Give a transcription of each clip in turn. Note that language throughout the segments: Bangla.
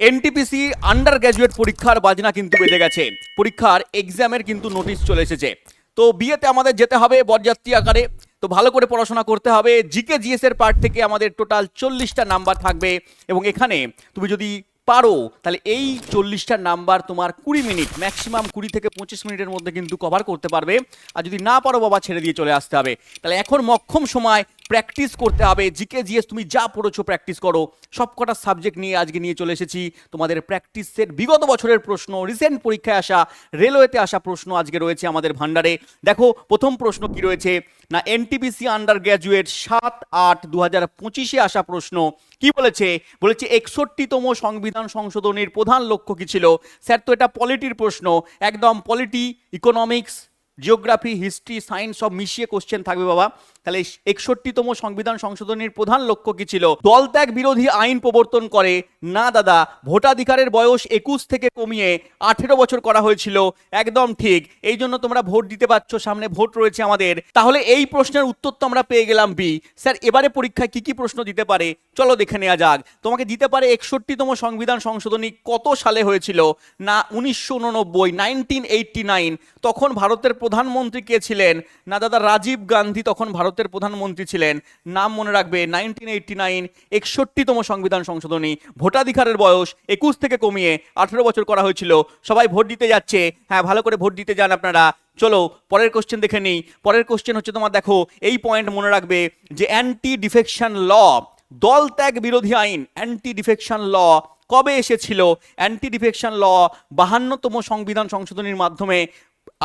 এনটিপিসি আন্ডার গ্র্যাজুয়েট পরীক্ষার বাজনা কিন্তু বেজে গেছে। পরীক্ষার এক্সামের কিন্তু নোটিশ চলে এসেছে। তো বিয়েতে আমাদের যেতে হবে বরযাত্রী আকারে। তো ভালো করে পড়াশোনা করতে হবে। জিকে জিএস এর পার্ট থেকে আমাদের টোটাল 40টা নাম্বার থাকবে এবং এখানে তুমি যদি পারো তাহলে এই 40টা নাম্বার তোমার 20 মিনিট ম্যাক্সিমাম 20 থেকে 25 মিনিটের মধ্যে কিন্তু কভার করতে পারবে। আর যদি না পারো বাবা ছেড়ে দিয়ে চলে আসতে হবে। তাহলে এখন মক্ষম সময় প্র্যাকটিস করতে হবে। জিকে জিএস তুমি যা পড়েছো প্র্যাকটিস করো। সবকটা সাবজেক্ট নিয়ে আজকে নিয়ে চলে এসেছি তোমাদের প্র্যাকটিস সেট। বিগত বছরের প্রশ্ন, রিসেন্ট পরীক্ষায় আসা, রেলওয়েতে আসা প্রশ্ন আজকে রয়েছে আমাদের ভান্ডারে। দেখো প্রথম প্রশ্ন কি রয়েছে না, এনটিপিসি আন্ডার গ্র্যাজুয়েট 7/8/2025 আসা প্রশ্ন কি বলেছে? বলেছে 61তম সংবিধান সংশোধনীর প্রধান লক্ষ্য কি ছিল? স্যার তো এটা পলিটির প্রশ্ন, একদম polity, economics, geography, history, science সব মিশিয়ে কোশ্চেন থাকবে বাবা। তাহলে 61তম সংবিধান সংশোধনীর প্রধান লক্ষ্য কি ছিল? দলত্যাগ বিরোধী আইন প্রবর্তন করে। না দাদা, ভোটাধিকারের বয়স 21 থেকে কমিয়ে 18 বছর করা হয়েছিল। একদম ঠিক, এই জন্য তোমরা ভোট দিতে পারছো, সামনে ভোট রয়েছে আমাদের। তাহলে এই প্রশ্নের উত্তর তো আমরা পেয়ে গেলাম বি। স্যার এবারে পরীক্ষায় কি কি প্রশ্ন দিতে পারে চলো দেখে নেওয়া যাক। তোমাকে দিতে পারে 61তম সংবিধান সংশোধনী কত সালে হয়েছিল? না 1989, 1989। তখন ভারতের প্রধানমন্ত্রী কে ছিলেন? না দাদা, রাজীব গান্ধী তখন ভারতের প্রধানমন্ত্রী ছিলেন। নাম মনে রাখবে, 1989, 61তম সংবিধান সংশোধনী। ভোটাধিকারের বয়স 21 থেকে কমিয়ে 18 বছর করা হয়েছিল। সবাই ভোট দিতে যাচ্ছে, হ্যাঁ ভালো করে ভোট দিতে যান আপনারা। চলো পরের কোশ্চেন দেখে নিই। পরের কোশ্চেন হচ্ছে তোমার, দেখো এই পয়েন্ট মনে রাখবে যে অ্যান্টি ডিফেকশন ল, দল ত্যাগ বিরোধী আইন, অ্যান্টি ডিফেকশন ল কবে এসেছিল? অ্যান্টি ডিফেকশন ল 52তম সংবিধান সংশোধনীর মাধ্যমে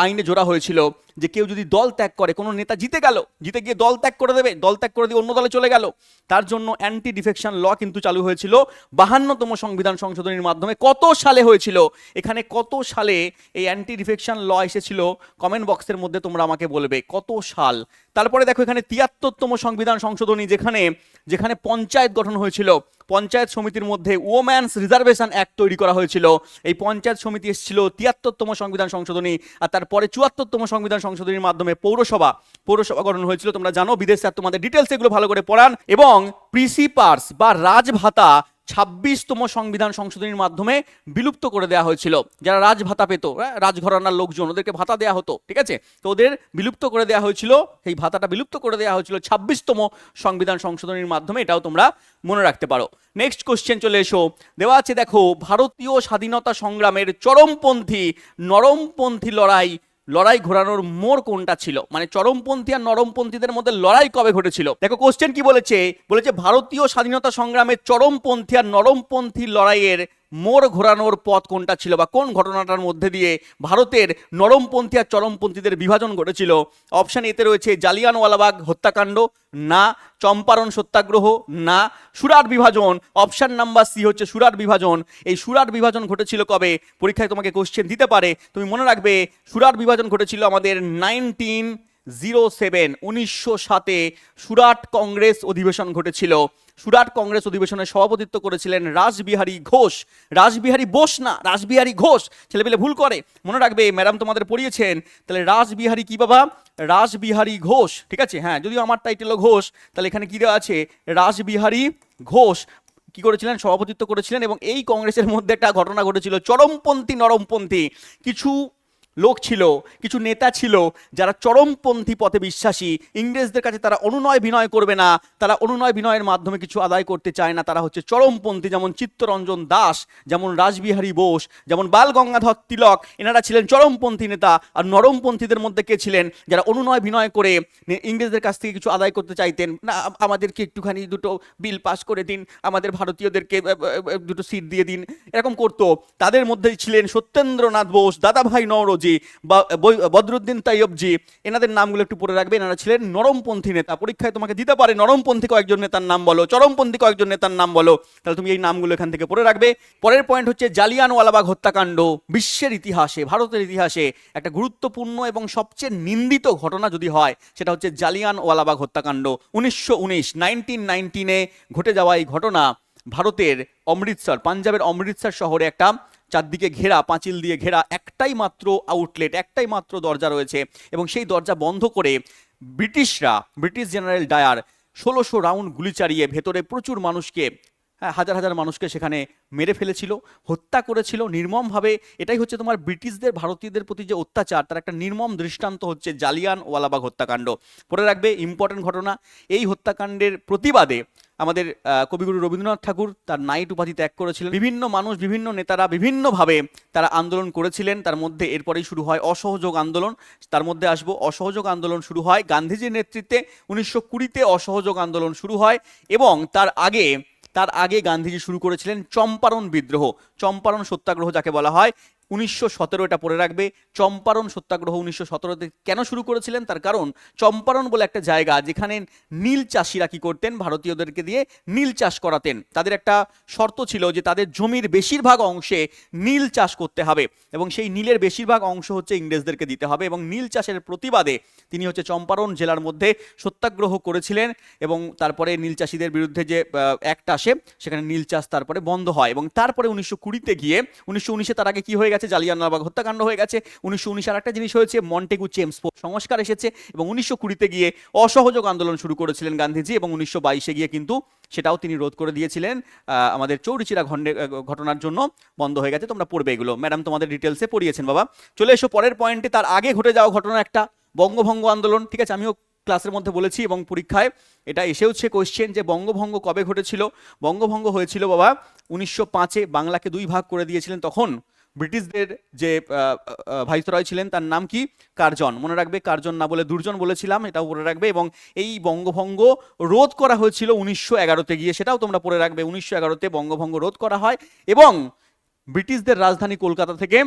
আইনে জোড়া হয়েছিল যে কেউ যদি দল ত্যাগ করে, কোনো নেতা জিতে গেল, জিতে গিয়ে দল ত্যাগ করে দেবে, দল ত্যাগ করে দিয়ে অন্য দলে চলে গেল, তার জন্য অ্যান্টি ডিফেকশন ল কিন্তু চালু হয়েছিল 52তম সংবিধান সংশোধনীর মাধ্যমে। কত সালে হয়েছিল? এখানে কত সালে এই অ্যান্টি ডিফেকশন ল এসেছিল কমেন্ট বক্সের মধ্যে তোমরা আমাকে বলবে কত সাল। তারপরে দেখো এখানে 73তম সংবিধান সংশোধনী, যেখানে যেখানে পঞ্চায়েত গঠন হয়েছিল, পঞ্চায়েত সমিতির মধ্যে ওম্যানস রিজার্ভেশন অ্যাক্ট তৈরি করা হয়েছিল। এই পঞ্চায়েত সমিতি এসেছিল 73তম সংবিধান সংশোধনী। আর তারপরে 74তম সংবিধান সংশোধনীর মাধ্যমে পৌরসভা গঠন হয়েছিল। তোমরা জানো, বিদেশ স্যার তোমাদের ডিটেলস এগুলো ভালো করে পড়ান। এবং প্রিসিপার্স বা রাজভাতা 26তম সংবিধান সংশোধনীর মাধ্যমে বিলুপ্ত করে দেওয়া হয়েছিল। যারা রাজভাতা পেত, রাজঘরানার লোকজন, ওদেরকে ভাতা দেওয়া হতো, ঠিক আছে, তো ওদের বিলুপ্ত করে দেওয়া হয়েছিল। এই ভাতাটা বিলুপ্ত করে দেওয়া হয়েছিল 26তম সংবিধান সংশোধনীর মাধ্যমে। এটাও তোমরা মনে রাখতে পারো। নেক্সট কোশ্চেন চলে এসো, দেওয়া আছে দেখো, ভারতীয় স্বাধীনতা সংগ্রামের চরমপন্থী নরমপন্থী লড়াই ঘোরানোর মোড় কোনটা ছিল? মানে চরমপন্থী আর নরমপন্থীদের মধ্যে লড়াই কবে ঘটেছিল? দেখো কোশ্চেন কি বলেছে, বলেছে ভারতীয় স্বাধীনতা সংগ্রামের চরমপন্থী আর নরমপন্থী লড়াইয়ের মোড় ঘোরানোর পথ কোনটা ছিল, বা কোন ঘটনাটার মধ্যে দিয়ে ভারতের নরমপন্থী আর চরমপন্থীদের বিভাজন ঘটেছিল? অপশন এতে রয়েছে জালিয়ানওয়ালাবাগ হত্যাকাণ্ড, না চম্পারণ সত্যাগ্রহ, না সুরাট বিভাজন। অপশন নাম্বার সি হচ্ছে সুরাট বিভাজন। এই সুরাট বিভাজন ঘটেছিল কবে? পরীক্ষায় তোমাকে কোশ্চেন দিতে পারে, তুমি মনে রাখবে সুরাট বিভাজন ঘটেছিল আমাদের 1907, 1907 সুরাট কংগ্রেস অধিবেশন ঘটেছিল। সুরাট কংগ্রেস অধিবেশনের সভাপতিত্ব করেছিলেন রাসবিহারী ঘোষ। রাসবিহারী বোস না, রাসবিহারী ঘোষ। ছেলেপেলে ভুল করে, মনে রাখবে, ম্যাডাম তোমাদের পড়িয়েছেন। তাহলে রাসবিহারী কি বাবা? রাসবিহারী ঘোষ, ঠিক আছে। হ্যাঁ, যদিও আমার টাইটেলও ঘোষ, তাহলে এখানে কি দেওয়া আছে? রাসবিহারী ঘোষ কি করেছিলেন? সভাপতিত্ব করেছিলেন। এবং এই কংগ্রেসের মধ্যে একটা ঘটনা ঘটেছিল, চরমপন্থী নরমপন্থী কিছু লোক ছিল, কিছু নেতা ছিল যারা চরমপন্থী পথে বিশ্বাসী। ইংরেজদের কাছে তারা অনুনয় বিনয় করবে না, তারা অনুনয় বিনয়ের মাধ্যমে কিছু আদায় করতে চায় না, তারা হচ্ছে চরমপন্থী। যেমন চিত্তরঞ্জন দাস, যেমন রাসবিহারী বোস, যেমন বাল গঙ্গাধর তিলক, এনারা ছিলেন চরমপন্থী নেতা। আর নরমপন্থীদের মধ্যে কে ছিলেন? যারা অনুনয় বিনয় করে ইংরেজদের কাছ থেকে কিছু আদায় করতে চাইতেন না, আমাদেরকে একটুখানি দুটো বিল পাস করে দিন, আমাদের ভারতীয়দেরকে দুটো সিট দিয়ে দিন, এরকম করতো। তাদের মধ্যে ছিলেন সত্যেন্দ্রনাথ বোস, দাদাভাই নওরোজি, বদরুদ্দিন তাইয়বজি। এনাদের নামগুলো একটু পড়ে রাখবে। এনারা ছিলেন নরমপন্থী নেতা। পরীক্ষায় তোমাকে দিতে পারে নরমপন্থী কয়েকজন নেতার নাম বলো, চরমপন্থী কয়েকজন নেতার নাম বলো, তাহলে তুমি এই নামগুলো এখান থেকে পড়ে রাখবে। পরের পয়েন্ট হচ্ছে জালিয়ানওয়ালাবাগ হত্যাকাণ্ড। বিশ্বের ইতিহাসে, ভারতের ইতিহাসে একটা গুরুত্বপূর্ণ এবং সবচেয়ে নিন্দিত ঘটনা যদি হয়, সেটা হচ্ছে জালিয়ানওয়ালাবাগ হত্যাকাণ্ড। 1919 ঘটে যাওয়া এই ঘটনা ভারতের অমৃতসর, পাঞ্জাবের অমৃতসর শহরে একটা চারদিকে ঘেরা, পাঁচিল দিয়ে ঘেরা একটাই মাত্র আউটলেট, একটাই মাত্র দরজা রয়েছে। এবং সেই দরজা বন্ধ করে ব্রিটিশ জেনারেল ডায়ার 1600 রাউন্ড গুলি চালিয়ে ভেতরে প্রচুর মানুষকে হ্যাঁ, হাজার হাজার মানুষকে সেখানে মেরে ফেলেছিল, হত্যা করেছিল নির্মমভাবে। এটাই হচ্ছে তোমার ব্রিটিশদের ভারতীয়দের প্রতি যে অত্যাচার, তার একটা নির্মম দৃষ্টান্ত হচ্ছে জালিয়ানওয়ালাবাগ হত্যাকাণ্ড। পড়ে রাখবে, ইম্পর্টেন্ট ঘটনা। এই হত্যাকাণ্ডের প্রতিবাদে আমাদের কবিগুরু রবীন্দ্রনাথ ঠাকুর তার নাইট উপাধি ত্যাগ করেছিলেন। বিভিন্ন মানুষ, বিভিন্ন নেতারা বিভিন্নভাবে তারা আন্দোলন করেছিলেন। তার মধ্যে এরপরেই শুরু হয় অসহযোগ আন্দোলন। তার মধ্যে আসবো, অসহযোগ আন্দোলন শুরু হয় গান্ধীজির নেতৃত্বে 1920-তে অসহযোগ আন্দোলন শুরু হয়। এবং তার আগে গান্ধীজি শুরু করেছিলেন চম্পারণ বিদ্রোহ, চম্পারণ সত্যাগ্রহ যাকে বলা হয়। 1917, এটা পড়ে রাখবে। চম্পারণ সত্যাগ্রহ 1917-তে কেন শুরু করেছিলেন? তার কারণ চম্পারণ বলে একটা জায়গা, যেখানে নীল চাষিরা কি করতেন, ভারতীয়দেরকে দিয়ে নীল চাষ করাতেন। তাদের একটা শর্ত ছিল যে তাদের জমির বেশিরভাগ অংশে নীল চাষ করতে হবে, এবং সেই নীলের বেশিরভাগ অংশ হচ্ছে ইংরেজদেরকে দিতে হবে। এবং নীল চাষের প্রতিবাদে তিনি হচ্ছে চম্পারণ জেলার মধ্যে সত্যাগ্রহ করেছিলেন। এবং তারপরে নীল চাষিদের বিরুদ্ধে যে অ্যাক্ট আসে, সেখানে নীল চাষ তারপরে বন্ধ হয়। এবং তারপরে 1920-তে গিয়ে 1919-এ তার আগে কি হয়ে গেছে, জালিয়ানওয়ালাবাগ হত্যাকাণ্ড হয়ে গেছে। 1919 আর একটা জিনিস হয়েছে, মন্টেগু চেমসফোর্ড সংস্কার এসেছে। এবং 1920-তে গিয়ে অসহযোগ আন্দোলন শুরু করেছিলেন গান্ধীজি, এবং 1922-এ গিয়ে কিন্তু সেটাও তিনি রোধ করে দিয়েছিলেন। আমাদের চৌরিচিরা ঘটনার জন্য বন্ধ হয়ে গেছে। তোমরা পড়বে এগুলো, ম্যাডাম তোমাদের ডিটেলসে পড়িয়েছেন বাবা। চলে এসো পরের পয়েন্টে। তার আগে ঘটে যাওয়া ঘটনা একটা, বঙ্গভঙ্গ আন্দোলন। ঠিক আছে, আমিও ক্লাসের মধ্যে বলেছি এবং পরীক্ষায় এটা এসেওছে কোশ্চেন, যে বঙ্গভঙ্গ কবে ঘটেছিল। বঙ্গভঙ্গ হয়েছিল বাবা 1905-এ। বাংলাকে দুই ভাগ করে দিয়েছিলেন তখন ব্রিটিশদের যে ভাইসরয় ছিলেন, তার নাম কি, কার্জন। মনে রাখবে, কার্জন না বলে দুর্জন বলেছিলাম, এটাও পড়ে রাখবে। এবং এই বঙ্গভঙ্গ রোধ করা হয়েছিল 1911-তে গিয়ে, সেটাও তোমরা পড়ে রাখবে। 1911-তে বঙ্গভঙ্গ রোধ করা হয় এবং ব্রিটিশদের রাজধানী কলকাতা থেকে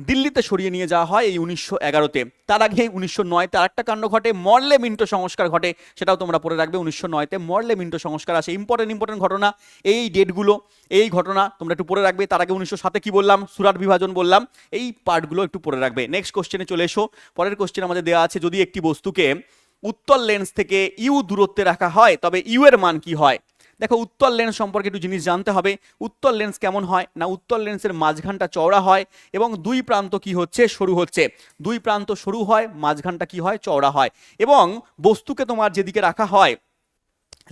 দিল্লিতে সরিয়ে নিয়ে যাওয়া হয় এই 1911-তে। তার আগে 1909-তে আরেকটা কাণ্ড ঘটে, মরলে মিন্টো সংস্কার ঘটে, সেটাও তোমরা পড়ে রাখবে। 1909-তে মরলে মিন্টো সংস্কার আসে। ইম্পর্টেন্ট ঘটনা এই ডেটগুলো, এই ঘটনা তোমরা একটু পড়ে রাখবে। তার আগে 1907-এ কি বললাম, সুরাট বিভাজন বললাম। এই পার্টগুলো একটু পড়ে রাখবে। নেক্সট কোশ্চেনে চলে এসো। পরের কোশ্চেন আমাদের দেওয়া আছে, যদি একটি বস্তুকে উত্তল লেন্স থেকে ইউ দূরত্বে রাখা হয় তবে ইউ এর মান কি হয়। দেখো, উত্তল লেন্স সম্পর্কে একটু জিনিস জানতে হবে। উত্তল লেন্স কেমন হয় না, উত্তল লেন্সের মাঝখানটা চওড়া হয় এবং দুই প্রান্ত কি হচ্ছে, সরু হচ্ছে। দুই প্রান্ত সরু হয়, মাঝখানটা কি হয়, চওড়া হয়। এবং বস্তুকে তোমার যেদিকে রাখা হয়,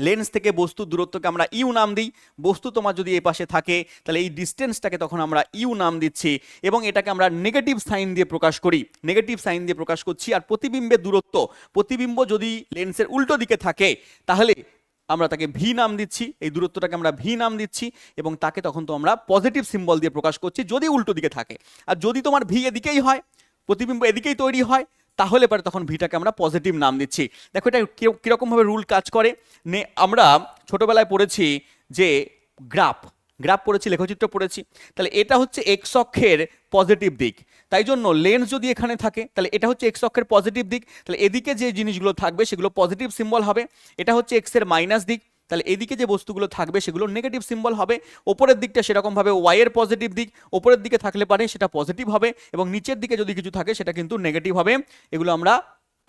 লেন্স থেকে বস্তুর দূরত্বকে আমরা ইউ নাম দিই। বস্তু তোমার যদি এই পাশে থাকে, তাহলে এই ডিস্টেন্সটাকে তখন আমরা ইউ নাম দিচ্ছি, এবং এটাকে আমরা নেগেটিভ সাইন দিয়ে প্রকাশ করি, নেগেটিভ সাইন দিয়ে প্রকাশ করছি। আর প্রতিবিম্বের দূরত্ব, প্রতিবিম্ব যদি লেন্সের উল্টো দিকে থাকে, তাহলে আমরা তাকে ভি নাম দিচ্ছি, এই দূরত্বটাকে আমরা ভি নাম দিচ্ছি, এবং তাকে তখন তো আমরা পজিটিভ সিম্বল দিয়ে প্রকাশ করছি যদি উল্টো দিকে থাকে। আর যদি তোমার ভি এদিকেই হয়, প্রতিবিম্ব এদিকেই তৈরি হয়, তাহলে পরে তখন ভিটাকে আমরা পজিটিভ নাম দিচ্ছি। দেখো এটা কীরকমভাবে রুল কাজ করে। আমরা ছোটবেলায় পড়েছি যে গ্রাফ পড়েছি, লেখচিত্র পড়েছি। তাহলে এটা হচ্ছে এক্স অক্ষের পজিটিভ দিক, তাই জন্য লেন্স যদি এখানে থাকে, তাহলে এটা হচ্ছে এক্স অক্ষের পজিটিভ দিক। তাহলে এদিকে যে জিনিসগুলো থাকবে সেগুলো পজিটিভ সিম্বল হবে। এটা হচ্ছে এক্স এর মাইনাস দিক, তাহলে এদিকে যে বস্তুগুলো থাকবে সেগুলো নেগেটিভ সিম্বল হবে। ওপরের দিকটা সেরকমভাবে ওয়াই এর পজিটিভ দিক, ওপরের দিকে থাকলে পারে সেটা পজিটিভ হবে, এবং নিচের দিকে যদি কিছু থাকে সেটা কিন্তু নেগেটিভ হবে। এগুলো আমরা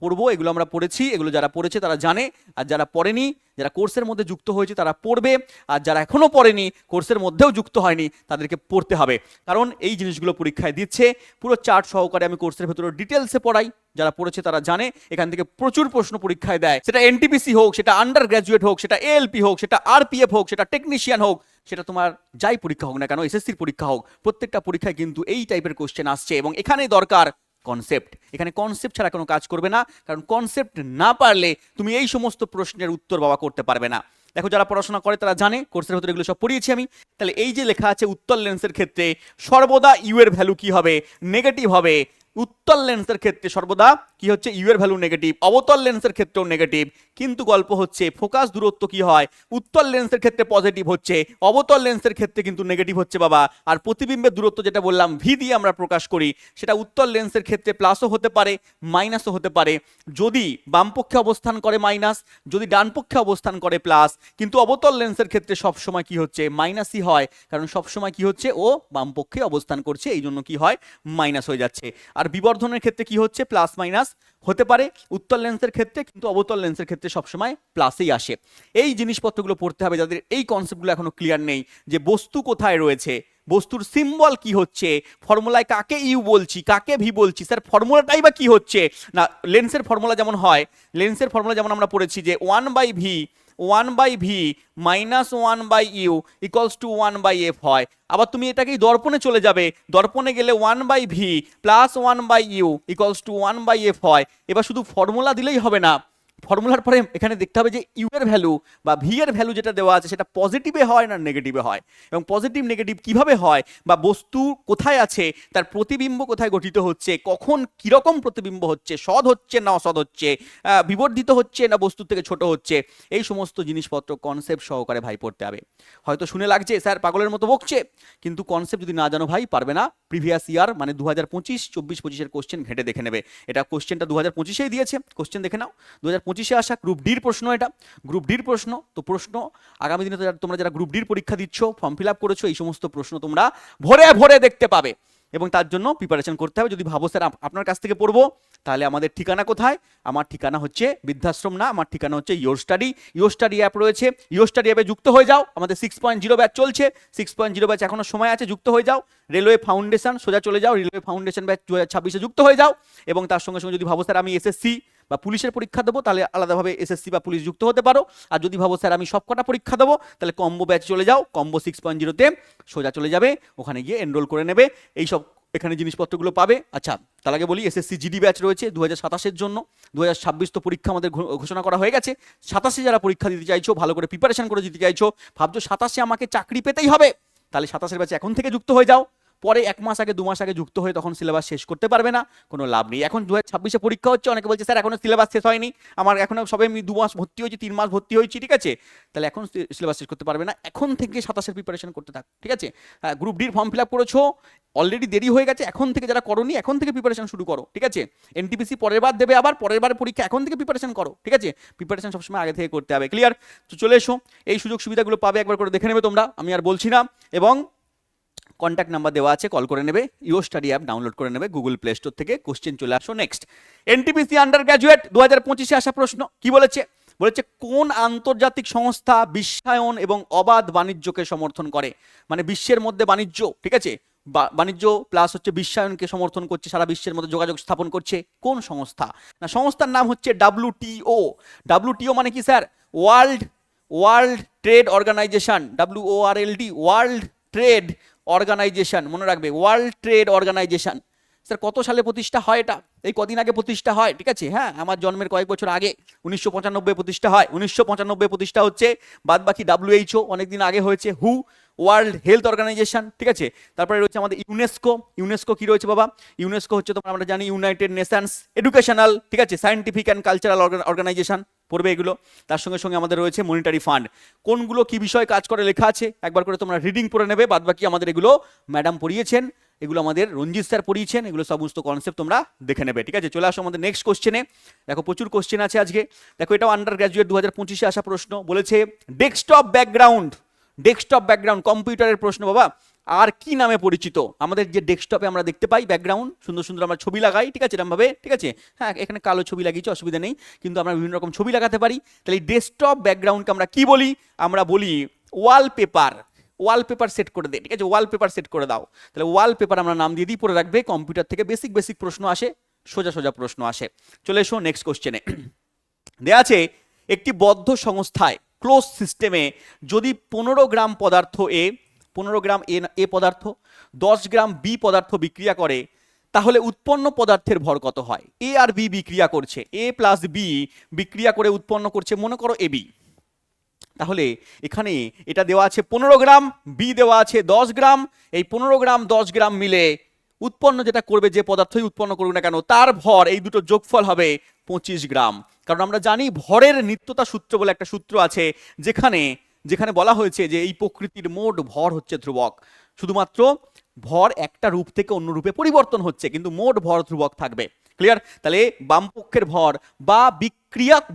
পড়বো, এগুলো আমরা পড়েছি, এগুলো যারা পড়েছে তারা জানে, আর যারা পড়েনি, যারা কোর্সের মধ্যে যুক্ত হয়েছে তারা পড়বে, আর যারা এখনো পড়েনি, কোর্সের মধ্যেও যুক্ত হয়নি, তাদেরকে পড়তে হবে। কারণ এই জিনিসগুলো পরীক্ষায় দিচ্ছে পুরো চার্ট সহকারে, আমি কোর্সের ভেতরে ডিটেলসে পড়াই। যারা পড়েছে তারা জানে এখান থেকে প্রচুর প্রশ্ন পরীক্ষায় দেয়, সেটা এনটিপিসি হোক, সেটা আন্ডার গ্র্যাজুয়েট হোক, সেটা এএলপি হোক, সেটা আরপিএফ হোক, সেটা টেকনিশিয়ান হোক, সেটা তোমার যাই পরীক্ষা হোক না কেন, এসএসসির পরীক্ষা হোক, প্রত্যেকটা পরীক্ষায় কিন্তু এই টাইপের কোশ্চেন আসছে। এবং এখানেই দরকার কনসেপ্ট। এখানে কনসেপ্ট ছাড়া কোনো কাজ করবে না, কারণ কনসেপ্ট না পারলে তুমি এই সমস্ত প্রশ্নের উত্তর বাবা করতে পারবে না। দেখো, যারা পড়াশোনা করে তারা জানে, কোর্সের ভেতরে এগুলো সব পড়িয়েছি আমি। তাহলে এই যে লেখা আছে উত্তল লেন্সের ক্ষেত্রে সর্বদা ইউ এর ভ্যালু কি হবে, নেগেটিভ হবে। উত্তল লেন্সের ক্ষেত্রে সর্বদা কি হচ্ছে, ইউ এর ভ্যালু নেগেটিভ। অবতল লেন্সের ক্ষেত্রেও নেগেটিভ, কিন্তু গল্প হচ্ছে ফোকাস দূরত্ব কি হয়, উত্তল লেন্সের ক্ষেত্রে পজিটিভ হচ্ছে, অবতল লেন্সের ক্ষেত্রে কিন্তু নেগেটিভ হচ্ছে বাবা। আর প্রতিবিম্বের দূরত্ব যেটা বললাম ভি দিয়ে আমরা প্রকাশ করি, সেটা উত্তল লেন্সের ক্ষেত্রে প্লাসও হতে পারে, মাইনাসও হতে পারে। যদি বাম পক্ষে অবস্থান করে মাইনাস, যদি ডান পক্ষে অবস্থান করে প্লাস, কিন্তু অবতল লেন্সের ক্ষেত্রে সবসময় কি হচ্ছে, মাইনাসই হয়, কারণ সবসময় কি হচ্ছে, ও বাম পক্ষে অবস্থান করছে, এই জন্য কি হয়, মাইনাস হয়ে যাচ্ছে। আর বিবর্ধনের ক্ষেত্রে কি হচ্ছে, প্লাস মাইনাস হতে পারে উত্তল লেন্সের ক্ষেত্রে, কিন্তু অবতল লেন্সের ক্ষেত্রে সবসময় প্লাসেই আসে। এই জিনিসপত্রগুলো পড়তে হবে যাদের এই কনসেপ্টগুলো এখনো ক্লিয়ার নেই, যে বস্তু কোথায় রয়েছে, বস্তুর সিম্বল কি হচ্ছে, ফর্মুলায় কাকে ইউ বলছি, কাকে ভি বলছি, স্যার ফর্মুলাটাই বা কি হচ্ছে না। লেন্সের ফর্মুলা যেমন হয়, লেন্সের ফর্মুলা যেমন আমরা পড়েছি যে 1/v 1/v minus 1/u equals to 1/f হয়। আবার তুমি এটাকেই দর্পণে চলে যাবে, দর্পণে গেলে 1/v plus 1/u equals to 1/f হয়। এবার শুধু ফর্মুলা দিলেই হবে না, ফর্মুলার পরে এখানে দেখতে হবে যে ইউ এর ভ্যালু বা ভি এর ভ্যালু যেটা দেওয়া আছে সেটা পজিটিভে হয় না নেগেটিভে হয়, এবং পজিটিভ নেগেটিভ কিভাবে হয়, বা বস্তু কোথায় আছে, তার প্রতিবিম্ব কোথায় গঠিত হচ্ছে, কখন কিরকম প্রতিবিম্ব হচ্ছে, সৎ হচ্ছে না অসৎ হচ্ছে, বিবর্ধিত হচ্ছে না বস্তু থেকে ছোট হচ্ছে, এই সমস্ত জিনিসপত্র কনসেপ্ট সহকারে ভাই পড়তে হবে। হয়তো শুনে লাগছে স্যার পাগলের মতো বকছে, কিন্তু কনসেপ্ট যদি না জানো ভাই পারবে না। প্রিভিয়াস ইয়ার মানে 2025-24-25 কোশ্চেন ঘেটে দেখে নেবে। এটা কোশ্চেনটা 2025-এই দিয়েছে, কোশ্চেন দেখে নাও। 2025-এ আসা গ্রুপ ডির প্রশ্ন, এটা গ্রুপ ডির প্রশ্ন। তো প্রশ্ন আগামী দিনে তোমরা যারা গ্রুপ ডির পরীক্ষা দিচ্ছ, ফর্ম ফিল আপ করেছো, এই সমস্ত প্রশ্ন তোমরা ভরে ভরে দেখতে পাবে, এবং তার জন্য প্রিপারেশন করতে হবে। যদি ভাবো স্যার আপনার কাছ থেকে পড়বো, তাহলে আমাদের ঠিকানা কোথায়? আমার ঠিকানা হচ্ছে বৃদ্ধাশ্রম না, আমার ঠিকানা হচ্ছে your study. Your study app রয়েছে, ইয়োর স্টাডি অ্যাপে যুক্ত হয়ে যাও। আমাদের 6.0 ব্যাচ চলছে, 6.0 ব্যাচ এখনো সময় আছে, যুক্ত হয়ে যাও। রেলওয়ে ফাউন্ডেশন সোজা চলে যাও, রেলওয়ে ফাউন্ডেশন ব্যাচ 2026-এ যুক্ত হয়ে যাও। এবং তার সঙ্গে সঙ্গে যদি ভাবো স্যার আমি এসএসসি বা পুলিশের পরীক্ষা দেবো, তাহলে আলাদাভাবে এসএসসি বা পুলিশ যুক্ত হতে পারো। আর যদি ভাবো স্যার আমি সবকটা পরীক্ষা দেবো, তাহলে কম্বো ব্যাচ চলে যাও, কম্বো 6.0-তে সোজা চলে যাবে, ওখানে গিয়ে এনরোল করে নেবে, এইসব এখানে জিনিসপত্রগুলো পাবে। আচ্ছা, তার আগে বলি এসএসসি জিডি ব্যাচ রয়েছে 2027-এর জন্য। 2026 তো পরীক্ষা আমাদের ঘোষণা করা হয়ে গেছে। 27-এ যারা পরীক্ষা দিতে চাইছো, ভালো করে প্রিপারেশন করে দিতে চাইছো, ভাবছো 27-এ আমাকে চাকরি পেতেই হবে, তাহলে 27-এর ব্যাচে এখন থেকে যুক্ত হয়ে যাও। পরে 1 মাস আগে 2 মাস আগে যুক্ত হয়ে তখন সিলেবাস শেষ করতে পারবে না, কোনো লাভ নেই। এখন 2026-এ পরীক্ষা হচ্ছে, অনেকে বলছে স্যার এখনো সিলেবাস শেষ হয়নি, আমার এখনো সবে আমি 2 মাস ভর্তি হয়েছি, 3 মাস ভর্তি হয়েছি, ঠিক আছে, তাহলে এখন সিলেবাস শেষ করতে পারবে না, এখন থেকে 27-এর প্রিপারেশন করতে থাক, ঠিক আছে। গ্রুপ ডির ফর্ম ফিল আপ করেছো, অলরেডি দেরি হয়ে গেছে, এখন থেকে যারা করোনি এখন থেকে প্রিপারেশন শুরু করো, ঠিক আছে। এনটিপিসি পরের বার দেবে, আবার পরের বার পরীক্ষা, এখন থেকে প্রিপারেশন করো, ঠিক আছে। প্রিপারেশন সবসময় আগে থেকে করতে হবে, ক্লিয়ার? তো চলে এসো, এই সুযোগ সুবিধাগুলো পাবে, একবার করে দেখে নেবে তোমরা, আমি আর বলছি না। এবং কন্ট্যাক্ট নাম্বার দেওয়া আছে, কল করে নেবে, ইয়োর স্টাডি অ্যাপ ডাউনলোড করে নেবে গুগল প্লে স্টোর থেকে। কোশ্চেন চলে আসো নেক্সট। এনটিপিসি আন্ডার গ্র্যাজুয়েট 2025-এ আসা প্রশ্ন কি বলেছে? বলেছে কোন আন্তর্জাতিক সংস্থা বিশ্বায়ন এবং অবাধ বাণিজ্যকে সমর্থন করে? মানে বিশ্বের মধ্যে বাণিজ্য, ঠিক আছে, বাণিজ্য প্লাস হচ্ছে বিশ্বায়নকে সমর্থন করছে, সারা বিশ্বের মধ্যে যোগাযোগ স্থাপন করছে, কোন সংস্থা? না, সংস্থার নাম হচ্ছে WTO। WTO মানে কি sir? World trade organization, WORLD, world trade organization, মনে রাখবে, ওয়ার্ল্ড ট্রেড অর্গানাইজেশন। স্যার কত সালে প্রতিষ্ঠা হয়? এটা এই কদিন আগে প্রতিষ্ঠা হয়, ঠিক আছে, হ্যাঁ, আমার জন্মের কয়েক বছর আগে 1995 প্রতিষ্ঠা হয়। 1995 প্রতিষ্ঠা হচ্ছে, বাদ বাকি WHO অনেকদিন আগে হয়েছে, হু ওয়ার্ল্ড হেলথ অর্গানাইজেশন, ঠিক আছে। তারপরে রয়েছে আমাদের ইউনেস্কো। ইউনেস্কো কি রয়েছে বাবা? ইউনেস্কো হচ্ছে তোমার আমরা জানি ইউনাইটেড নেশনস এডুকেশনাল, ঠিক আছে, সায়েন্টিফিক অ্যান্ড কালচারাল অর্গানাইজেশন, পড়বে এগুলো। তার সঙ্গে সঙ্গে আমাদের রয়েছে মনিটারি ফান্ড। কোনগুলো কি বিষয়ে কাজ করে লেখা আছে, একবার করে তোমরা রিডিং পড়ে নেবে, বাদ বাকি আমাদের এগুলো ম্যাডাম পড়িয়েছেন, এগুলো আমাদের রঞ্জিত স্যার পড়িয়েছেন, এগুলো সমস্ত কনসেপ্ট তোমরা দেখে নেবে, ঠিক আছে। চলে আসো আমাদের নেক্সট কোশ্চেনে। দেখো প্রচুর কোশ্চেন আছে আজকে। দেখো এটাও আন্ডার গ্র্যাজুয়েট 2025-এ আসা প্রশ্ন। বলেছে ডেস্কটপ ব্যাকগ্রাউন্ড, ডেস্কটপ ব্যাকগ্রাউন্ড কম্পিউটারের প্রশ্ন বাবা, আর কি নামে পরিচিত? আমাদের যে ডেস্কটপে আমরা দেখতে পাই ব্যাকগ্রাউন্ড, সুন্দর সুন্দর আমরা ছবি লাগাই, ঠিক আছে, এরকমভাবে, ঠিক আছে, হ্যাঁ, এখানে কালো ছবি লাগিয়েছি, অসুবিধা নেই, কিন্তু আমরা বিভিন্ন রকম ছবি লাগাতে পারি। তাহলে এই ডেস্কটপ ব্যাকগ্রাউন্ডকে আমরা কি বলি? আমরা বলি ওয়ালপেপার। ওয়ালপেপার সেট করে দে, ঠিক আছে, ওয়ালপেপার সেট করে দাও। তাহলে ওয়ালপেপার আমরা নাম দিয়ে দিই, পড়ে রাখবে, কম্পিউটার থেকে বেসিক বেসিক প্রশ্ন আসে, সোজা সোজা প্রশ্ন আসে। চলে এসো নেক্সট কোশ্চেনে। দেয়া আছে একটি বদ্ধ সংস্থায় ক্লোজ সিস্টেমে যদি 15 গ্রাম পদার্থ এ, 15 গ্রাম এ পদার্থ 10 গ্রাম বি পদার্থ বিক্রিয়া করে, তাহলে উৎপন্ন পদার্থের ভর কত হয়? এ আর বি বিক্রিয়া করছে, এ প্লাস বি বিক্রিয়া করে উৎপন্ন করছে, মনে করো এবি। তাহলে এখানে এটা দেওয়া আছে 15 গ্রাম, বি দেওয়া আছে 10 গ্রাম, এই 15 গ্রাম 10 গ্রাম মিলে উৎপন্ন যেটা করবে, যে পদার্থই উৎপন্ন করুক না কেন, তার ভর এই দুটো যোগফল হবে 25 গ্রাম। কারণ আমরা জানি ভরের নিত্যতা সূত্র বলে একটা সূত্র আছে, যেখানে বলা হয়েছে যে এই প্রকৃতির মোট ভর হচ্ছে ধ্রুবক, শুধুমাত্র ভর একটা রূপ থেকে অন্য রূপে পরিবর্তন হচ্ছে, কিন্তু মোট ভর ধ্রুবক থাকবে, ক্লিয়ার? তাহলে বাম পক্ষের ভর বা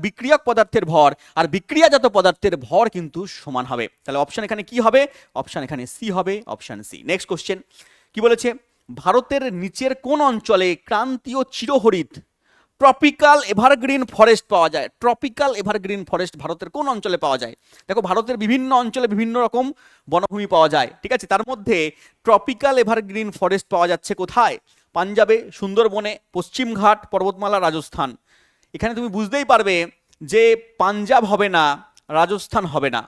বিক্রিয়ক পদার্থের ভর আর বিক্রিয়াজাত পদার্থের ভর কিন্তু সমান হবে। তাহলে অপশন এখানে কি হবে? অপশন এখানে সি হবে, অপশন সি। নেক্সট কোশ্চেন কি বলেছে? ভারতের নিচের কোন অঞ্চলে ক্রান্তীয় চিরহরিৎ ট্রপিক্যাল এভারগ্রিন ফরেস্ট পাওয়া যায়? ট্রপিক্যাল এভারগ্রিন ফরেস্ট ভারতের কোন অঞ্চলে পাওয়া যায়? দেখো ভারতের বিভিন্ন অঞ্চলে বিভিন্ন রকম বনভূমি পাওয়া যায়, ঠিক আছে, তার মধ্যে ট্রপিক্যাল এভারগ্রিন ফরেস্ট পাওয়া যাচ্ছে কোথায়? পাঞ্জাবে, সুন্দরবনে, পশ্চিমঘাট পর্বতমালা, রাজস্থান। এখানে তুমি বুঝতেই পারবে যে পাঞ্জাব হবে না, রাজস্থান হবে না,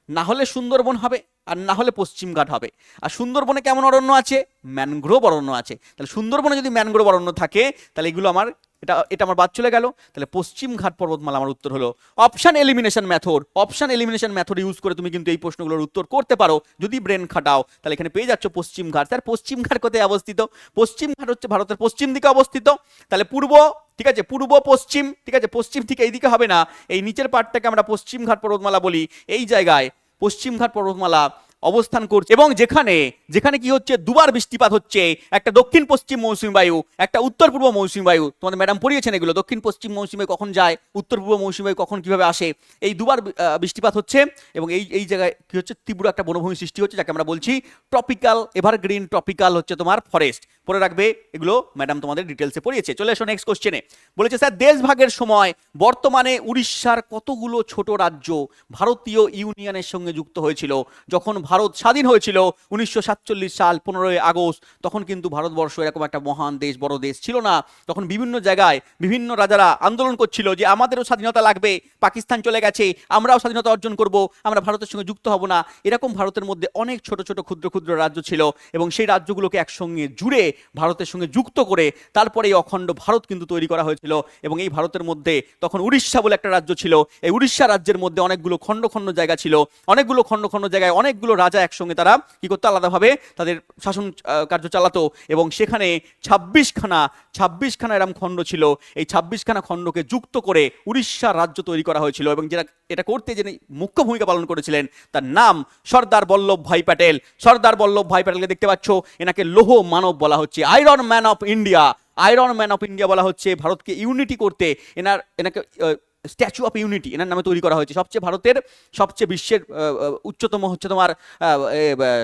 না হলে সুন্দরবন হবে, আর না হলে পশ্চিমঘাট হবে। আর সুন্দরবনে কেমন অরণ্য আছে? ম্যানগ্রোভ অরণ্য আছে। তাহলে সুন্দরবনে যদি ম্যানগ্রোভ অরণ্য থাকে তাহলে এগুলো আমার, এটা এটা আমার বাদ চলে গেল। তাহলে পশ্চিমঘাট পর্বতমালা আমার উত্তর হলো। Option elimination method, option elimination method use করে তুমি কিন্তু এই প্রশ্নগুলোর উত্তর করতে পারো যদি ব্রেন খাটাও। তাহলে এখানে পেয়ে যাচ্ছ পশ্চিমঘাট। স্যার পশ্চিমঘাট কোথায় অবস্থিত? পশ্চিমঘাট হচ্ছে ভারতের পশ্চিম দিকে অবস্থিত। তাহলে পূর্ব, ঠিক আছে, পূর্ব পশ্চিম, ঠিক আছে, পশ্চিম ঠিক এইদিকে হবে না, এই নিচের পার্টটাকে আমরা পশ্চিমঘাট পর্বতমালা বলি। এই জায়গায় পশ্চিমঘাট পর্বতমালা অবস্থান করছে, এবং যেখানে যেখানে কি হচ্ছে, দুবার বৃষ্টিপাত হচ্ছে। একটা দক্ষিণ পশ্চিম মৌসুমী বায়ু, একটা উত্তর পূর্ব মৌসুমী বায়ু। তোমাদের ম্যাডাম পড়িয়েছেন এগুলো, দক্ষিণ পশ্চিম মৌসুমী বায়ু কখন যায়, উত্তর পূর্ব মৌসুমী বায়ু কখন কিভাবে আসে। এই দুবার বৃষ্টিপাত হচ্ছে, এবং এই জায়গায় কি হচ্ছে, তীব্র একটা বনভূমি সৃষ্টি হচ্ছে, যাকে আমরা বলছি ট্রপিক্যাল এভারগ্রিন, ট্রপিক্যাল হচ্ছে তোমার ফরেস্ট। পরে রাখবে, এগুলো ম্যাডাম তোমাদের ডিটেলসে পড়িয়েছে। চলে এসো নেক্সট কোশ্চেনে। বলেছে স্যার দেশভাগের সময় বর্তমানে উড়িষ্যার কতগুলো ছোট রাজ্য ভারতীয় ইউনিয়নের সঙ্গে যুক্ত হয়েছিল? যখন ভারত স্বাধীন হয়েছিল 1947 সাল 15ই আগস্ট, তখন কিন্তু ভারতবর্ষ এরকম একটা মহান দেশ, বড় দেশ ছিল না। তখন বিভিন্ন জায়গায় বিভিন্ন রাজারা আন্দোলন করছিল যে আমাদেরও স্বাধীনতা লাগবে, পাকিস্তান চলে গেছে, আমরাও স্বাধীনতা অর্জন করব, আমরা ভারতের সঙ্গে যুক্ত হব না। এরকম ভারতের মধ্যে অনেক ছোট ছোট ক্ষুদ্র ক্ষুদ্র রাজ্য ছিল, এবং সেই রাজ্যগুলোকে একসঙ্গে জুড়ে ভারতের সঙ্গে যুক্ত করে তারপরে এই অখণ্ড ভারত কিন্তু তৈরি করা হয়েছিল। এবং এই ভারতের মধ্যে তখন উড়িষ্যা বলে একটা রাজ্য ছিল। এই উড়িষ্যা রাজ্যের মধ্যে অনেকগুলো খণ্ড খণ্ড জায়গা ছিল, অনেকগুলো খণ্ড খণ্ড জায়গায় অনেকগুলো রাজা একসঙ্গে তারা কি করতো, আলাদাভাবে তাদের শাসন কার্য চালাতো। এবং সেখানে 26খানা এরম খণ্ড ছিল। এই 26খানা খণ্ডকে যুক্ত করে উড়িষ্যা রাজ্য তৈরি করা হয়েছিল, এবং যারা এটা করতে যিনি মুখ্য ভূমিকা পালন করেছিলেন তার নাম সর্দার বল্লভভাই প্যাটেল। সর্দার বল্লভভাই প্যাটেলকে দেখতে পাচ্ছ, এনাকে লৌহ মানব বলা হচ্ছে, iron man of India, iron man of India বলা হচ্ছে। ভারতকে ইউনিটি করতে এনাকে স্ট্যাচু অফ ইউনিটি এনার নামে তৈরি করা হয়েছে। সবচেয়ে ভারতের সবচেয়ে বিশ্বের উচ্চতম হচ্ছে তোমার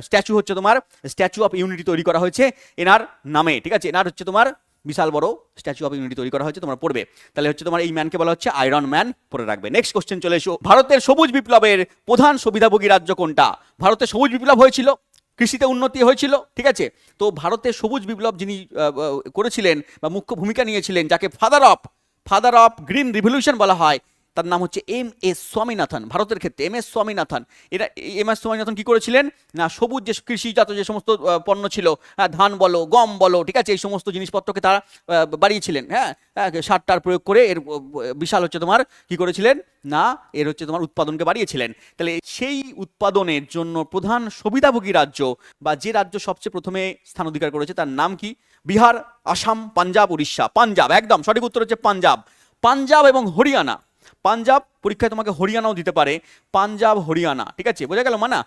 স্ট্যাচু হচ্ছে তোমার স্ট্যাচু অফ ইউনিটি তৈরি করা হয়েছে এনার নামে, ঠিক আছে। এনার হচ্ছে তোমার বিশাল বড় স্ট্যাচু অফ ইউনিটি তৈরি করা হয়েছে, তোমরা পড়বে। তাহলে হচ্ছে তোমার এই ম্যানকে বলা হচ্ছে আয়রন ম্যান, পড়ে রাখবে। নেক্সট কোশ্চেন চলে এসো। ভারতের সবুজ বিপ্লবের প্রধান সুবিধাভোগী রাজ্য কোনটা? ভারতে সবুজ বিপ্লব হয়েছিল, কৃষিতে উন্নতি হয়েছিল, ঠিক আছে। তো ভারতের সবুজ বিপ্লব যিনি করেছিলেন বা মুখ্য ভূমিকা নিয়েছিলেন, যাকে ফাদার অফ গ্রিন রিভলিউশন বলা হয়, তার নাম হচ্ছে এম.এস. স্বামীনাথন। ভারতের ক্ষেত্রে এম.এস. স্বামীনাথন। এম.এস. স্বামীনাথন কি করেছিলেন না, সবুজ যে কৃষিজাত যে সমস্ত পণ্য ছিল, ধান বলো, গম বলো, ঠিক আছে, এই সমস্ত জিনিসপত্রকে তারা বাড়িয়েছিলেন। হ্যাঁ, সার টার প্রয়োগ করে এর বিশাল হচ্ছে তোমার কি করেছিলেন না, এর হচ্ছে তোমার উৎপাদনকে বাড়িয়েছিলেন। তাহলে সেই উৎপাদনের জন্য প্রধান সুবিধাভোগী রাজ্য বা যে রাজ্য সবচেয়ে প্রথমে স্থান অধিকার করেছে তার নাম কি? বিহার, আসাম, পাঞ্জাব, উড়িষ্যা। পাঞ্জাব, একদম সঠিক উত্তর হচ্ছে পাঞ্জাব। পাঞ্জাব এবং হরিয়ানা। পাঞ্জাব পরীক্ষায় তোমাকে হরিয়ানাও দিতে পারে, পাঞ্জাব হরিয়ানা, ঠিক আছে, বোঝা গেল মানা?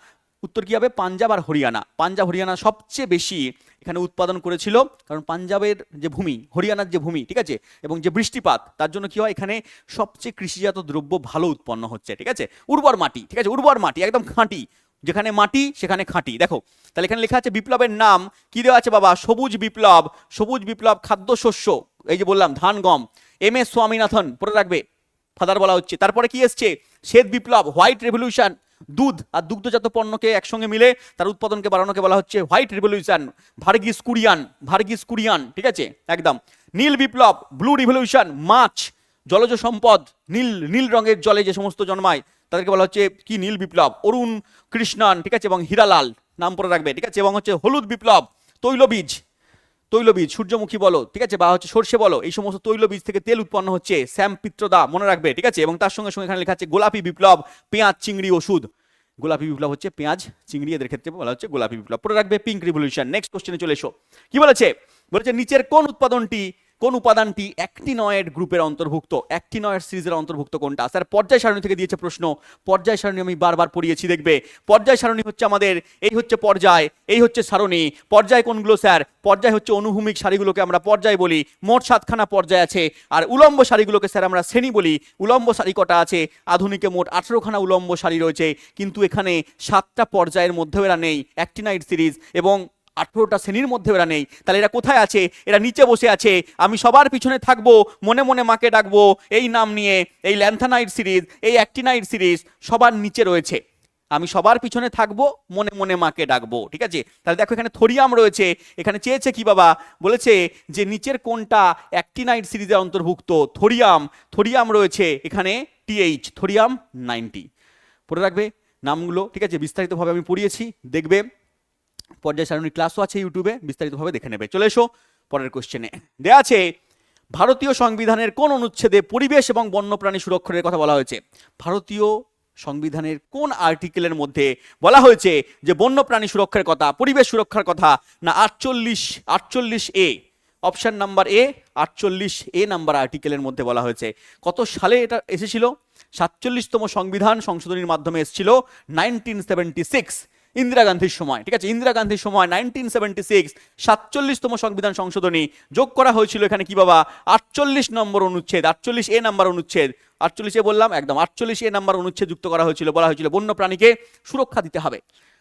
উত্তর কি হবে? পাঞ্জাব আর হরিয়ানা। পাঞ্জাব হরিয়ানা সবচেয়ে বেশি এখানে উৎপাদন করেছিল, কারণ পাঞ্জাবের যে ভূমি, হরিয়ানার যে ভূমি, ঠিক আছে, এবং যে বৃষ্টিপাত, তার জন্য কি হয়, এখানে সবচেয়ে কৃষিজাত দ্রব্য ভালো উৎপন্ন হচ্ছে, ঠিক আছে। উর্বর মাটি, ঠিক আছে, উর্বর মাটি একদম খাঁটি, যেখানে মাটি সেখানে খাঁটি। দেখো তাহলে এখানে লেখা আছে বিপ্লবের নাম কি দেওয়া আছে বাবা? সবুজ বিপ্লব। সবুজ বিপ্লব খাদ্যশস্য, এই যে বললাম ধান গম। এম.এস. স্বামীনাথন, পড়ে রাখবে, ফাদার বলা হচ্ছে। তারপরে কি এসছে? শ্বেত বিপ্লব, হোয়াইট রেভলিউশন। দুধ আর দুগ্ধজাত পণ্যকে একসঙ্গে মিলে তার উৎপাদনকে বাড়ানোকে বলা হচ্ছে হোয়াইট রেভলিউশন। ভার্গিস কুরিয়ান, ঠিক আছে, একদম। নীল বিপ্লব, ব্লু রিভলিউশন। মাছ, জলজ সম্পদ, নীল রঙের জলে যে সমস্ত জন্মায় তাদেরকে বলা হচ্ছে কি? নীল বিপ্লব। অরুণ কৃষ্ণন, ঠিক আছে, এবং হীরালাল, নাম পড়ে রাখবে, ঠিক আছে। এবং হচ্ছে হলুদ বিপ্লব, তৈলবীজ, সূর্যমুখী বলো, ঠিক আছে, বা হচ্ছে সর্ষে বলো, এই সমস্ত তৈলবীজ থেকে তেল উৎপন্ন হচ্ছে, শ্যাম পিত্রদা, মনে রাখবে, ঠিক আছে। এবং তার সঙ্গে সঙ্গে এখানে লেখা আছে গোলাপি বিপ্লব, পেঁয়াজ, চিংড়ি, ওষুধ। গোলাপি বিপ্লব হচ্ছে পেঁয়াজ, চিংড়ি, এদের ক্ষেত্রে বলা হচ্ছে গোলাপি বিপ্লব, পড়ে রাখবে। Pink revolution. নেক্সট কোশ্চেনে চলে এসো। কি বলেছে? নিচের কোন উপাদানটি অ্যাক্টিনয়েড গ্রুপের অন্তর্ভুক্ত? অ্যাক্টিনয়েড সিরিজের অন্তর্ভুক্ত কোনটা? স্যার পর্যায় সারণী থেকে দিয়েছে প্রশ্ন। পর্যায় সারণী আমি বারবার পড়িয়েছি, দেখবে। পর্যায় সারণী হচ্ছে আমাদের এই হচ্ছে পর্যায়, এই হচ্ছে সারণী। পর্যায় কোনগুলো স্যার? পর্যায় হচ্ছে অনুভূমিক সারিগুলোকে আমরা পর্যায় বলি, মোট 7খানা পর্যায় আছে। আর উলম্ব সারিগুলোকে স্যার আমরা শ্রেণী বলি। উলম্ব সারি কটা আছে? আধুনিকে মোট 18খানা উলম্ব সারি রয়েছে, কিন্তু এখানে 7টা পর্যায়ের মধ্যেও এরা নেই, অ্যাক্টিনাইড সিরিজ, এবং 18টা শ্রেণীর মধ্যে এরা নেই। তাহলে এরা কোথায় আছে? এরা নিচে বসে আছে। আমি সবার পিছনে থাকবো, মনে মনে মাকে ডাকবো, এই নাম নিয়ে। এই ল্যান্থানাইড সিরিজ, এই অ্যাক্টিনাইড সিরিজ সবার নিচে রয়েছে। আমি সবার পিছনে থাকবো, মনে মনে মাকে ডাকবো, ঠিক আছে। তাহলে দেখো এখানে থোরিয়াম রয়েছে। এখানে চেয়েছে কি বাবা? বলেছে যে নিচের কোনটা অ্যাক্টিনাইড সিরিজের অন্তর্ভুক্ত? থোরিয়াম রয়েছে এখানে, TH, থোরিয়াম 90। পড়ে রাখবে নামগুলো, ঠিক আছে? বিস্তারিতভাবে আমি পড়িয়েছি, দেখবে পর্যায় সারণী ক্লাসও আছে ইউটিউবে, বিস্তারিতভাবে দেখে নেবে। চলে এসো পরের কোশ্চেনে। দেয়া আছে ভারতীয় সংবিধানের কোন অনুচ্ছেদে পরিবেশ এবং বন্যপ্রাণী সুরক্ষার কথা বলা হয়েছে? ভারতীয় সংবিধানের কোন আর্টিকেলের মধ্যে বলা হয়েছে যে বন্যপ্রাণী সুরক্ষার কথা, পরিবেশ সুরক্ষার কথা? না 48 এ, অপশন নাম্বার এ 48 এ নাম্বার আর্টিকেলের মধ্যে বলা হয়েছে। কত সালে এটা এসেছিল? 47তম সংবিধান সংশোধনীর মাধ্যমে এসেছিল 1976, ইন্দিরা গান্ধীর সময়, ঠিক আছে? ইন্দিরা গান্ধীর সময় 1976 47তম সংবিধান সংশোধনী যোগ করা হয়েছিল এখানে কি বাবা? 48 নম্বর অনুচ্ছেদ, 48 এ নাম্বার অনুচ্ছেদ, 48 এ বললাম একদম, 48 এ নাম্বার অনুচ্ছেদ যুক্ত করা হয়েছিল। বলা হয়েছিল বন্যপ্রাণীকে সুরক্ষা দিতে হবে,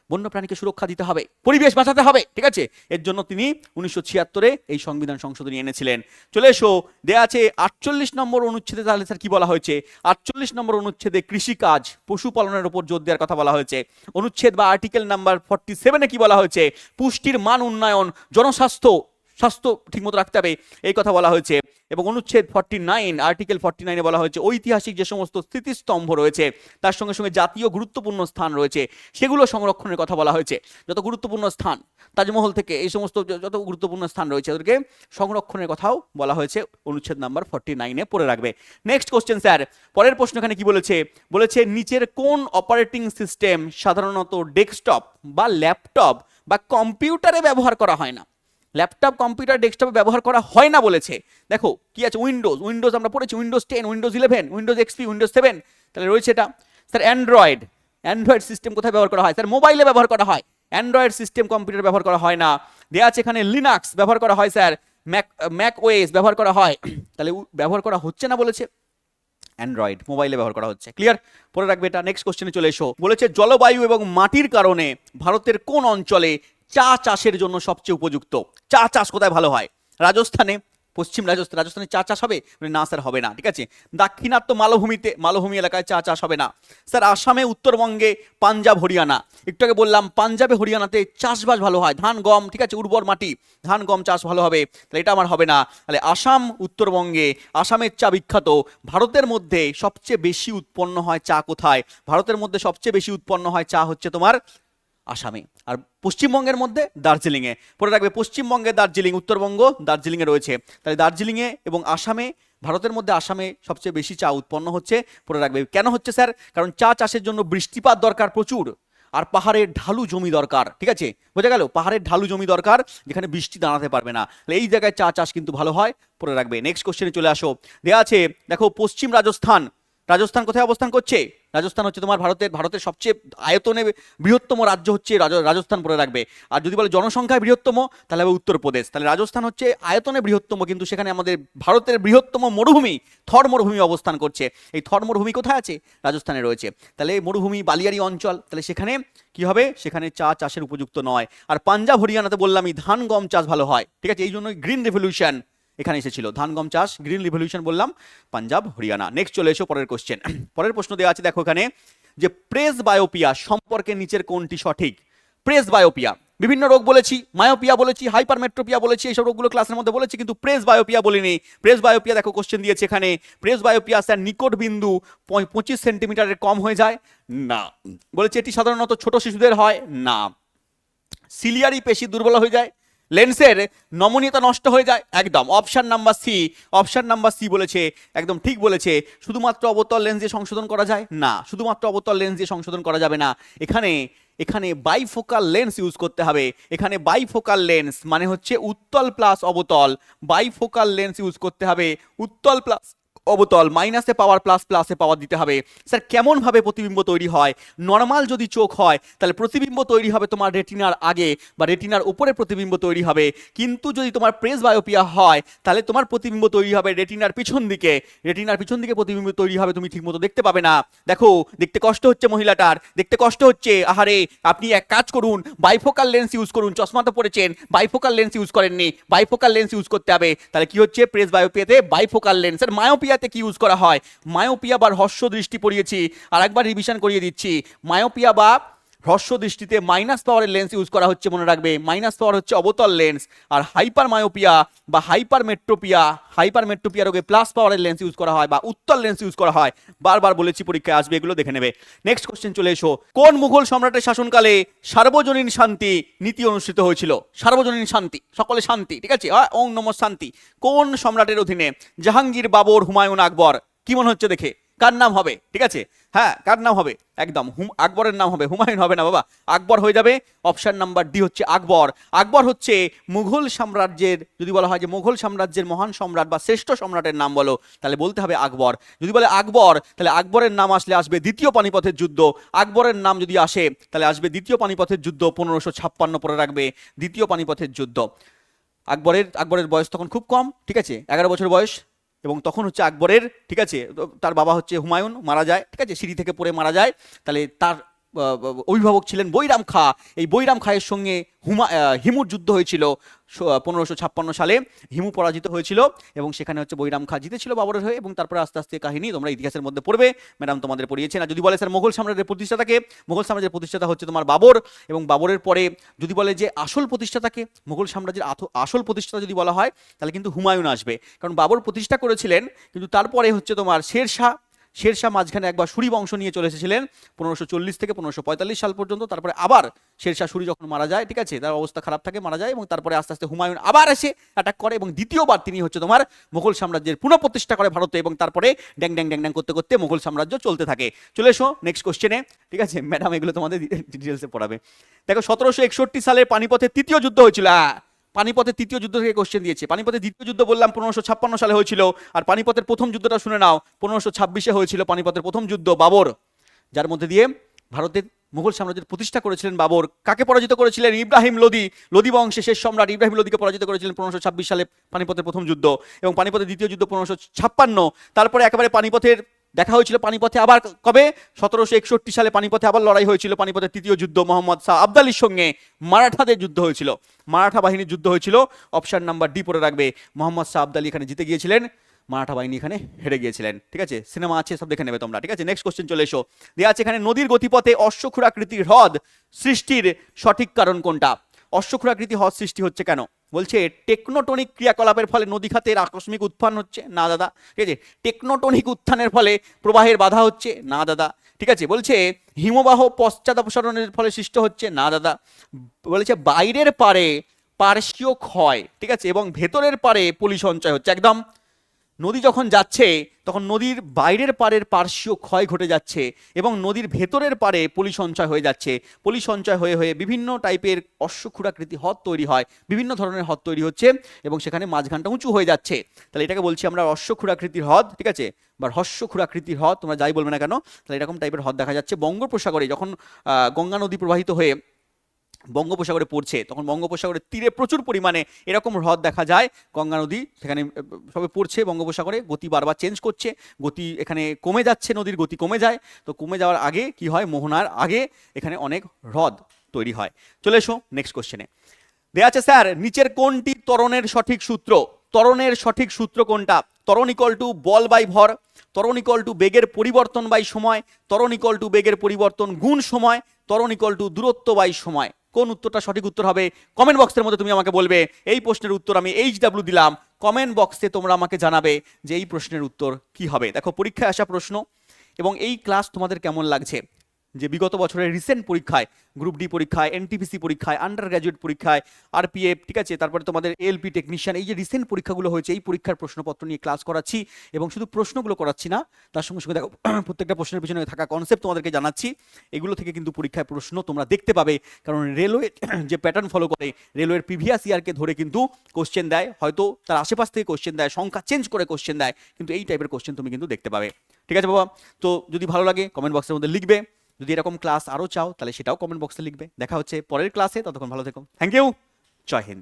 বন্যপ্রাণীকে সুরক্ষা দিতে হবে, পরিবেশ বাঁচাতে হবে, ঠিক আছে? এর জন্য তিনি 1976-এ এই সংবিধান সংশোধনী এনেছিলেন। চলে এসো, দেয়া আছে 48 নম্বর অনুচ্ছেদে তাহলে স্যার কি বলা হয়েছে? 48 নম্বর অনুচ্ছেদে কৃষিকাজ, পশুপালনের উপর জোর দেওয়ার কথা বলা হয়েছে। অনুচ্ছেদ বা আর্টিকেল নাম্বার 47-এ কি বলা হয়েছে? পুষ্টির মান উন্নয়ন, জনস্বাস্থ্য, স্বাস্থ্য ঠিকমতো রাখতে হবে, এই কথা বলা হয়েছে। এবং অনুচ্ছেদ 49, আর্টিকেল 49-এ বলা হয়েছে ঐতিহাসিক যে সমস্ত স্মৃতিস্তম্ভ রয়েছে তার সঙ্গে সঙ্গে জাতীয় গুরুত্বপূর্ণ স্থান রয়েছে সেগুলো সংরক্ষণের কথা বলা হয়েছে। যত গুরুত্বপূর্ণ স্থান, তাজমহল থেকে এই সমস্ত যত গুরুত্বপূর্ণ স্থান রয়েছে ওদেরকে সংরক্ষণের কথাও বলা হয়েছে অনুচ্ছেদ নাম্বার 49-এ, পড়ে রাখবে। নেক্সট কোশ্চেন স্যার, পরের প্রশ্ন এখানে কি বলেছে? বলেছে নিচের কোন অপারেটিং সিস্টেম সাধারণত ডেস্কটপ বা ল্যাপটপ বা কম্পিউটারে ব্যবহার করা হয় না? ল্যাপটপ, কম্পিউটার, ডেস্কটপে ব্যবহার করা হয় না বলেছে। দেখো কি আছে? উইন্ডোজ আমরা পড়েছি, Windows 10, Windows 11, Windows XP, Windows 7, তাহলে রয়েছে এটা। স্যার অ্যান্ড্রয়েড সিস্টেম কোথায় ব্যবহার করা হয়? স্যার মোবাইলে ব্যবহার করা হয়, অ্যান্ড্রয়েড সিস্টেম কম্পিউটার ব্যবহার করা হয় না। দেওয়া আছে এখানে লিনাক্স ব্যবহার করা হয় স্যার, ম্যাক ওএস ব্যবহার করা হয়, তাহলে ব্যবহার করা হচ্ছে না বলেছে। অ্যান্ড্রয়েড মোবাইলে ব্যবহার করা হচ্ছে, ক্লিয়ার? পরে রাখবে এটা। নেক্সট কোশ্চেনে চলে এসো। বলেছে জলবায়ু এবং মাটির কারণে ভারতের কোন অঞ্চলে চা চাষের জন্য সবচেয়ে উপযুক্ত? চা চাষ কোথায় ভালো হয়? রাজস্থানে, পশ্চিম রাজস্থানে চা চাষ হবে? না স্যার হবে না, ঠিক আছে? দাক্ষিণাত্য মালভূমি এলাকায় চা চাষ হবে না। স্যার আসামে, উত্তরবঙ্গে, পাঞ্জাব, হরিয়ানা, একটু আগে বললাম পাঞ্জাবে হরিয়ানাতে চাষবাস ভালো হয়, ধান গম, ঠিক আছে? উর্বর মাটি, ধান গম চাষ ভালো হবে, তাহলে এটা আমার হবে না। তাহলে আসাম, উত্তরবঙ্গে, আসামের চা বিখ্যাত। ভারতের মধ্যে সবচেয়ে বেশি উৎপন্ন হয় চা কোথায়? ভারতের মধ্যে সবচেয়ে বেশি উৎপন্ন হয় চা হচ্ছে তোমার আসামে। আর পশ্চিমবঙ্গের মধ্যে দার্জিলিংয়ে, পরে রাখবে পশ্চিমবঙ্গে দার্জিলিং, উত্তরবঙ্গ দার্জিলিংয়ে রয়েছে। তাহলে দার্জিলিংয়ে এবং আসামে, ভারতের মধ্যে আসামে সবচেয়ে বেশি চা উৎপন্ন হচ্ছে, পরে রাখবে। কেন হচ্ছে স্যার? কারণ চা চাষের জন্য বৃষ্টিপাত দরকার প্রচুর, আর পাহাড়ের ঢালু জমি দরকার, ঠিক আছে? বোঝা গেল? পাহাড়ের ঢালু জমি দরকার যেখানে বৃষ্টি দাঁড়াতে পারবে না, তাহলে এই জায়গায় চা চাষ কিন্তু ভালো হয়, পরে রাখবে। নেক্সট কোশ্চেনে চলে আসো। দেওয়া আছে দেখো পশ্চিম রাজস্থান কোথায় অবস্থান করছে? রাজস্থান হচ্ছে তোমার ভারতের সবচেয়ে আয়তনে বৃহত্তম রাজ্য হচ্ছে রাজস্থান, পরে রাখবে। আর যদি বলে জনসংখ্যায় বৃহত্তম তাহলে হবে উত্তরপ্রদেশ। তাহলে রাজস্থান হচ্ছে আয়তনে বৃহত্তম, কিন্তু সেখানে আমাদের ভারতের বৃহত্তম মরুভূমি থর মরুভূমি অবস্থান করছে। এই থর মরুভূমি কোথায় আছে? রাজস্থানে রয়েছে। তাহলে মরুভূমি বালিয়ারি অঞ্চল, তাহলে সেখানে কি হবে? সেখানে চা চাষের উপযুক্ত নয়। আর পাঞ্জাব হরিয়ানাতে বললামই ধান গম চাষ ভালো হয়, ঠিক আছে? এই জন্য গ্রিন রেভলিউশন এখানে এসেছিল, ধান গম চাষ, গ্রিন রিভলিউশন বললাম পাঞ্জাব হরিয়ানা। নেক্সট চলে এসো পরের কোশ্চেন। পরের প্রশ্ন দেওয়া আছে দেখো এখানে যে প্রেস বায়োপিয়া সম্পর্কে নিচের কোনটি সঠিক? প্রেস বায়োপিয়া, বিভিন্ন রোগ বলেছি, মায়োপিয়া বলেছি, হাইপারমেট্রোপিয়া বলেছি, এইসব রোগগুলো ক্লাসের মধ্যে বলেছি, কিন্তু প্রেস বায়োপিয়া বলিনি। প্রেস বায়োপিয়া দেখো কোশ্চেন দিয়েছে এখানে, প্রেস বায়োপিয়া স্যার নিকট বিন্দু 25 সেন্টিমিটারের কম হয়ে যায় না। বলেছে এটি সাধারণত ছোট শিশুদের হয় না। সিলিয়ারি পেশি দুর্বল হয়ে যায়, লেন্সের নমনীয়তা নষ্ট হয়ে যায়, একদম অপশন নাম্বার সি বলেছে, একদম ঠিক বলেছে। শুধুমাত্র অবতল লেন্স দিয়ে সংশোধন করা যায় না, শুধুমাত্র অবতল লেন্স দিয়ে সংশোধন করা যাবে না, এখানে বাইফোকাল লেন্স ইউজ করতে হবে। এখানে বাইফোকাল লেন্স মানে হচ্ছে উত্তল প্লাস অবতল, বাইফোকাল লেন্স ইউজ করতে হবে, উত্তল প্লাস অবতল, মাইনাসে পাওয়ার প্লাসে পাওয়ার দিতে হবে। স্যার কেমন ভাবে প্রতিবিম্ব তৈরি হয়? নর্মাল যদি চোখ হয় তাহলে প্রতিবিম্ব তৈরি হবে তোমার রেটিনার আগে বা রেটিনার উপরে প্রতিবিম্ব তৈরি হবে, কিন্তু যদি তোমার প্রেস বায়োপিয়া হয় তাহলে তোমার প্রতিবিম্ব তৈরি হবে রেটিনার পিছন দিকে, প্রতিবিম্ব তৈরি হবে, তুমি ঠিকমতো দেখতে পাবে না। দেখো দেখতে কষ্ট হচ্ছে মহিলাটার, দেখতে কষ্ট হচ্ছে, আহারে আপনি এক কাজ করুন, বাইফোকাল লেন্স ইউজ করুন, চশমা তো পড়েছেন, বাইফোকাল লেন্স ইউজ করেননি, বাইফোকাল লেন্স ইউজ করতে হবে। তাহলে কি হচ্ছে? প্রেস বায়োপিয়াতে বাইফোকাল লেন্সের, মায়োপিয়াতে কি ইউজ করা হয়? মায়োপিয়া বা হ্রস্ব দৃষ্টি পড়িয়েছি, আর একবার রিভিশন করিয়ে দিচ্ছি। মায়োপিয়া বা হ্রস্ব দৃষ্টিতে মাইনাস পাওয়ারের লেন্স ইউজ করা হচ্ছে, মনে রাখবে। মাইনাস পাওয়ার হচ্ছে অবতল লেন্স, আর হাইপার মায়োপিয়া বা হাইপার মেট্রোপিয়া রোগে প্লাস পাওয়ারের লেন্স ইউজ করা হয় বা উত্তল লেন্স ইউজ করা হয়। বারবার বলেছি পরীক্ষায় আসবে, এগুলো দেখে নেবে। নেক্সট কোশ্চেন চলে এসো, কোন মুঘল সম্রাটের শাসনকালে সার্বজনীন শান্তি নীতি অনুষ্ঠিত হয়েছিল? সার্বজনীন শান্তি, সকলে শান্তি, ঠিক আছে, ওং নমঃ শান্তি, কোন সম্রাটের অধীনে? জাহাঙ্গীর, বাবর, হুমায়ুন, আকবর? কি মনে হচ্ছে দেখে কার নাম হবে? ঠিক আছে, হ্যাঁ, কার নাম হবে? একদম আকবরের নাম হবে, হুমায়ুন হবে না বাবা, আকবর হয়ে যাবে। অপশন নাম্বার ডি হচ্ছে আকবর। আকবর হচ্ছে মুঘল সাম্রাজ্যের, যদি বলা হয় যে মুঘল সাম্রাজ্যের মহান সম্রাট বা শ্রেষ্ঠ সম্রাটের নাম বলো, তাহলে বলতে হবে আকবর। যদি বলে আকবর, তাহলে আকবরের নাম আসলে আসবে দ্বিতীয় পানিপথের যুদ্ধ। আকবরের নাম যদি আসে তাহলে আসবে দ্বিতীয় পানিপথের যুদ্ধ, 1556 পরে রাখবে, দ্বিতীয় পানিপথের যুদ্ধ। আকবরের বয়স তখন খুব কম, ঠিক আছে, 11 বছর বয়স, এবং তখন হচ্ছে আকবরের, ঠিক আছে, তার বাবা হচ্ছে হুমায়ুন মারা যায়, ঠিক আছে, সিঁড়ি থেকে পড়ে মারা যায়। তাহলে তার অভিভাবক ছিলেন বৈরাম খাঁ। এই বৈরাম খাঁয়ের সঙ্গে হিমুর যুদ্ধ হয়েছিল 1556 সালে। হিমু পরাজিত হয়েছিল এবং সেখানে হচ্ছে বৈরাম খাঁ জিতেছিল বাবরের হয়ে, এবং তারপরে আস্তে আস্তে কাহিনী তোমরা ইতিহাসের মধ্যে পড়বে, ম্যাডাম তোমাদের পড়িয়েছে না। যদি বলে স্যার মুঘল সাম্রাজ্যের প্রতিষ্ঠাতাকে, মুঘল সাম্রাজ্যের প্রতিষ্ঠাতা হচ্ছে তোমার বাবর, এবং বাবরের পরে যদি বলে যে আসল প্রতিষ্ঠাতাকে, মুঘল সাম্রাজ্যের আসল প্রতিষ্ঠাতা যদি বলা হয় তাহলে কিন্তু হুমায়ুন আসবে, কারণ বাবর প্রতিষ্ঠা করেছিলেন, কিন্তু তারপরে হচ্ছে তোমার শেরশাহ মাঝখানে একবার সুরি বংশ নিয়ে চলে এসেছিলেন 1540 থেকে 1545 সাল পর্যন্ত। তারপরে আবার শেরশাহ সুরি যখন মারা যায়, ঠিক আছে, তার অবস্থা খারাপ থাকে, মারা যায়, এবং তারপরে আস্তে আস্তে হুমায়ুন আবার এসে অ্যাটাক করে, এবং দ্বিতীয়বার তিনি হচ্ছে তোমার মুঘল সাম্রাজ্যের পুনঃপ্রতিষ্ঠা করে ভারতে, এবং তারপরে ড্যাং ড্যাং ড্যাং ড্যাং করতে করতে মুঘল সাম্রাজ্য চলতে থাকে। চলে এসো নেক্সট কোশ্চেনে, ঠিক আছে, ম্যাডাম এগুলো তোমাদের ডিটেলসে পড়াবে। দেখো 1761 সালে পানিপথের তৃতীয় যুদ্ধ হয়েছিল। পানিপথের তৃতীয় যুদ্ধ থেকে কোশ্চেন দিয়েছে। পানিপথের দ্বিতীয় যুদ্ধ বললাম 1556 সালে হয়েছিল, আর পানিপথের প্রথম যুদ্ধটা শুনে নাও, 1526-এ হয়েছিল পানিপথের প্রথম যুদ্ধ, বাবর, যার মধ্যে দিয়ে ভারতের মুঘল সাম্রাজ্যের প্রতিষ্ঠা করেছিলেন বাবর। কাকে পরাজিত করেছিলেন? ইব্রাহিম লোদি, লোদি বংশের শেষ সম্রাট ইব্রাহিম লোদিকে পরাজিত করেছিলেন 1526 সালে পানিপথের প্রথম যুদ্ধ, এবং পানিপথের দ্বিতীয় যুদ্ধ 1556। তারপরে একেবারে পানিপথের দেখা হয়েছিল পানিপথে আবার কবে? 1761 সালে পানিপথে আবার লড়াই হয়েছিল, পানিপথের তৃতীয় যুদ্ধ, মোহাম্মদ শাহ আবদালির সঙ্গে মারাঠাদের যুদ্ধ হয়েছিল, মারাঠা বাহিনীর যুদ্ধ হয়েছিল। অপশন নাম্বার ডি পরে রাখবে, মোহাম্মদ শাহ আবদালি এখানে জিতে গিয়েছিলেন, মারাঠা বাহিনী এখানে হেরে গিয়েছিলেন, ঠিক আছে, সিনেমা আছে, সব দেখে নেবে তোমরা, ঠিক আছে। নেক্সট কোশ্চেন চলে এসো, দেওয়া আছে এখানে নদীর গতিপথে অশ্বক্ষুরাকৃতির হ্রদ সৃষ্টির সঠিক কারণ কোনটা? অশ্বক্ষুরাকৃতি হ্রদ সৃষ্টি হচ্ছে কেন? বলছে টেকনোটনিক ক্রিয়াকলাপের ফলে নদী খাতের আকস্মিক উত্থান হচ্ছে, না দাদা, ঠিক আছে। টেকনোটনিক উত্থানের ফলে প্রবাহের বাধা হচ্ছে, না দাদা, ঠিক আছে। বলছে হিমবাহ পশ্চাদপসরণের ফলে সৃষ্ট হচ্ছে, না দাদা। বলেছে বাইরের পারে পার্শ্বীয় ক্ষয়, ঠিক আছে, এবং ভেতরের পারে পলি সঞ্চয় হচ্ছে, একদম। নদী যখন যাচ্ছে তখন নদীর বাইরের পারের পার্শ্বীয় ক্ষয় ঘটে যাচ্ছে, এবং নদীর ভেতরের পারে পলি সঞ্চয় হয়ে যাচ্ছে। পলি সঞ্চয় হয়ে হয়ে বিভিন্ন টাইপের অশ্বক্ষুরাকৃতি হ্রদ তৈরি হয়, বিভিন্ন ধরনের হ্রদ তৈরি হচ্ছে, এবং সেখানে মাঝখানটা উঁচু হয়ে যাচ্ছে। তাহলে এটাকে বলছি আমরা অশ্বক্ষুরাকৃতির হ্রদ, ঠিক আছে, বা হ্রস্বক্ষুরাকৃতির হ্রদ, তোমরা যাই বলবে না কেন। তাহলে এরকম টাইপের হ্রদ দেখা যাচ্ছে বঙ্গোপসাগরে, যখন গঙ্গা নদী প্রবাহিত হয়ে বঙ্গোপসাগরে পড়ছে, তখন বঙ্গোপসাগরের তীরে প্রচুর পরিমাণে এরকম হ্রদ দেখা যায়। গঙ্গা নদী সেখানে সবে পড়ছে বঙ্গোপসাগরে, গতি বারবার চেঞ্জ করছে, গতি এখানে কমে যাচ্ছে, নদীর গতি কমে যায়, তো কমে যাওয়ার আগে কি হয়, মোহনার আগে এখানে অনেক হ্রদ তৈরি হয়। চলে এসো নেক্সট কোশ্চেনে, দেয়া আছে স্যার নিচের কোনটি ত্বরণের সঠিক সূত্র? ত্বরণের সঠিক সূত্র কোনটা? ত্বরণ ইকুয়াল টু বল বাই ভর, ত্বরণ ইকুয়াল টু বেগের পরিবর্তন বাই সময়, ত্বরণ ইকুয়াল টু বেগের পরিবর্তন গুণ সময়, ত্বরণ ইকুয়াল টু দূরত্ব বাই সময়। কোন উত্তরটা সঠিক উত্তর হবে? কমেন্ট বক্সের মধ্যে তুমি আমাকে বলবে। এই প্রশ্নের উত্তর আমি HW দিলাম, কমেন্ট বক্সে তোমরা আমাকে জানাবে যে এই প্রশ্নের উত্তর কি হবে। দেখো পরীক্ষায় আসা প্রশ্ন, এবং এই ক্লাস তোমাদের কেমন লাগছে, যে বিগত বছরের রিসেন্ট পরীক্ষায়, গ্রুপ ডি পরীক্ষায়, NTPC পরীক্ষায়, আন্ডার গ্র্যাজুয়েট পরীক্ষায়, RPF, ঠিক আছে, তারপরে তোমাদের ALP টেকনিশিয়ান, এই যে রিসেন্ট পরীক্ষাগুলো হয়েছে, এই পরীক্ষার প্রশ্নপত্র নিয়ে ক্লাস করাচ্ছি, এবং শুধু প্রশ্নগুলো করাচ্ছি না, তার সঙ্গে সঙ্গে দেখো প্রত্যেকটা প্রশ্নের পিছনে থাকা কনসেপ্ট তোমাদেরকে জানাচ্ছি। এগুলো থেকে কিন্তু পরীক্ষায় প্রশ্ন তোমরা দেখতে পাবে, কারণ রেলওয়ে যে প্যাটার্ন ফলো করে, রেলওয়ের প্রিভিয়াস ইয়ারকে ধরে কিন্তু কোশ্চেন দেয়, হয়তো তার আশেপাশ থেকে কোশ্চেন দেয়, সংখ্যা চেঞ্জ করে কোশ্চেন দেয়, কিন্তু এই টাইপের কোশ্চেন তুমি কিন্তু দেখতে পাবে, ঠিক আছে বাবা। তো যদি ভালো লাগে কমেন্ট বক্সের মধ্যে লিখবে, যদি এরকম ক্লাস আরও চাও তাহলে সেটাও কমেন্ট বক্সে লিখবে। দেখা হচ্ছে পরের ক্লাসে, ততক্ষণ ভালো থেকো, থ্যাংক ইউ, জয় হিন্দ।